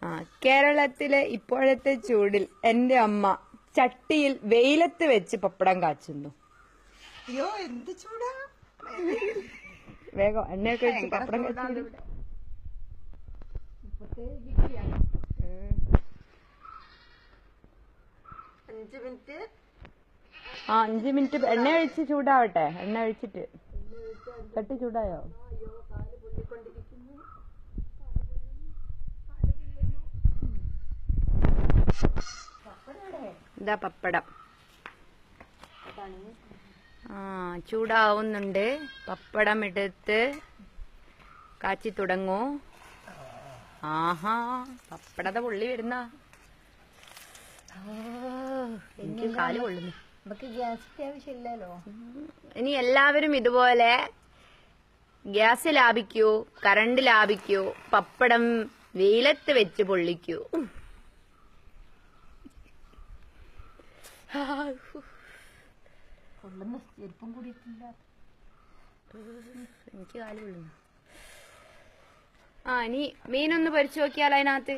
ആ, കേരളത്തിലെ ഇപ്പോഴത്തെ ചൂടിൽ എന്റെ അമ്മ ചട്ടിയിൽ വെയിലത്ത് വെച്ച് പപ്പടം കാച്ചുന്നു. അയ്യോ എന്ത് ചൂടാ. വേഗം എണ്ണയൊക്കെ വെച്ച് പപ്പടം കാച്ചു. 5 മിനിറ്റ്. ആ 5 മിനിറ്റ് എണ്ണ ഒഴിച്ച് ചൂടാവട്ടെ. എണ്ണ ഒഴിച്ചിട്ട് ചട്ടി ചൂടായോ? ഇതാ പപ്പടം. ആ ചൂടാവുന്നുണ്ട്. പപ്പടം എടുത്ത് കാച്ചി തുടങ്ങൂ. ആഹാ പപ്പടത പൊള്ളി വരുന്ന. എനിക്ക് കാല് പൊള്ളുന്നു. നമുക്ക് ഗ്യാസിന്റെ ആവശ്യമില്ലല്ലോ. ഇനി എല്ലാവരും ഇതുപോലെ ഗ്യാസ് ലാഭിക്കൂ, കറണ്ട് ലാഭിക്കൂ, പപ്പടം വെയിലത്ത് വെച്ച് പൊള്ളിക്കൂ. പൊള്ളുന്ന ചെരുപ്പും കൂടിയിട്ടില്ല. എനിക്ക് കാല് പൊള്ളുന്നു. ആ ഇനി മീനൊന്ന് പൊരിച്ചു നോക്കിയാലോ അതിനകത്ത്.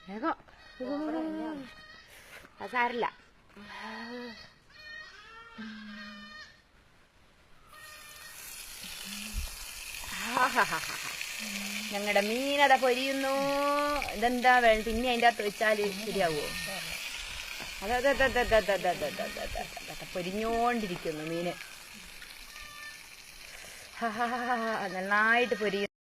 വേഗം. അത് സാരില്ല. ഞങ്ങളുടെ മീനത പൊരിയുന്നു. ഇതെന്താ പിന്നെ അതിന്റെ അകത്ത് വെച്ചാല് ശരിയാവോ? അതൊക്കെ പൊരിഞ്ഞോണ്ടിരിക്കുന്നു മീന്. നന്നായിട്ട് പൊരിയുന്നു.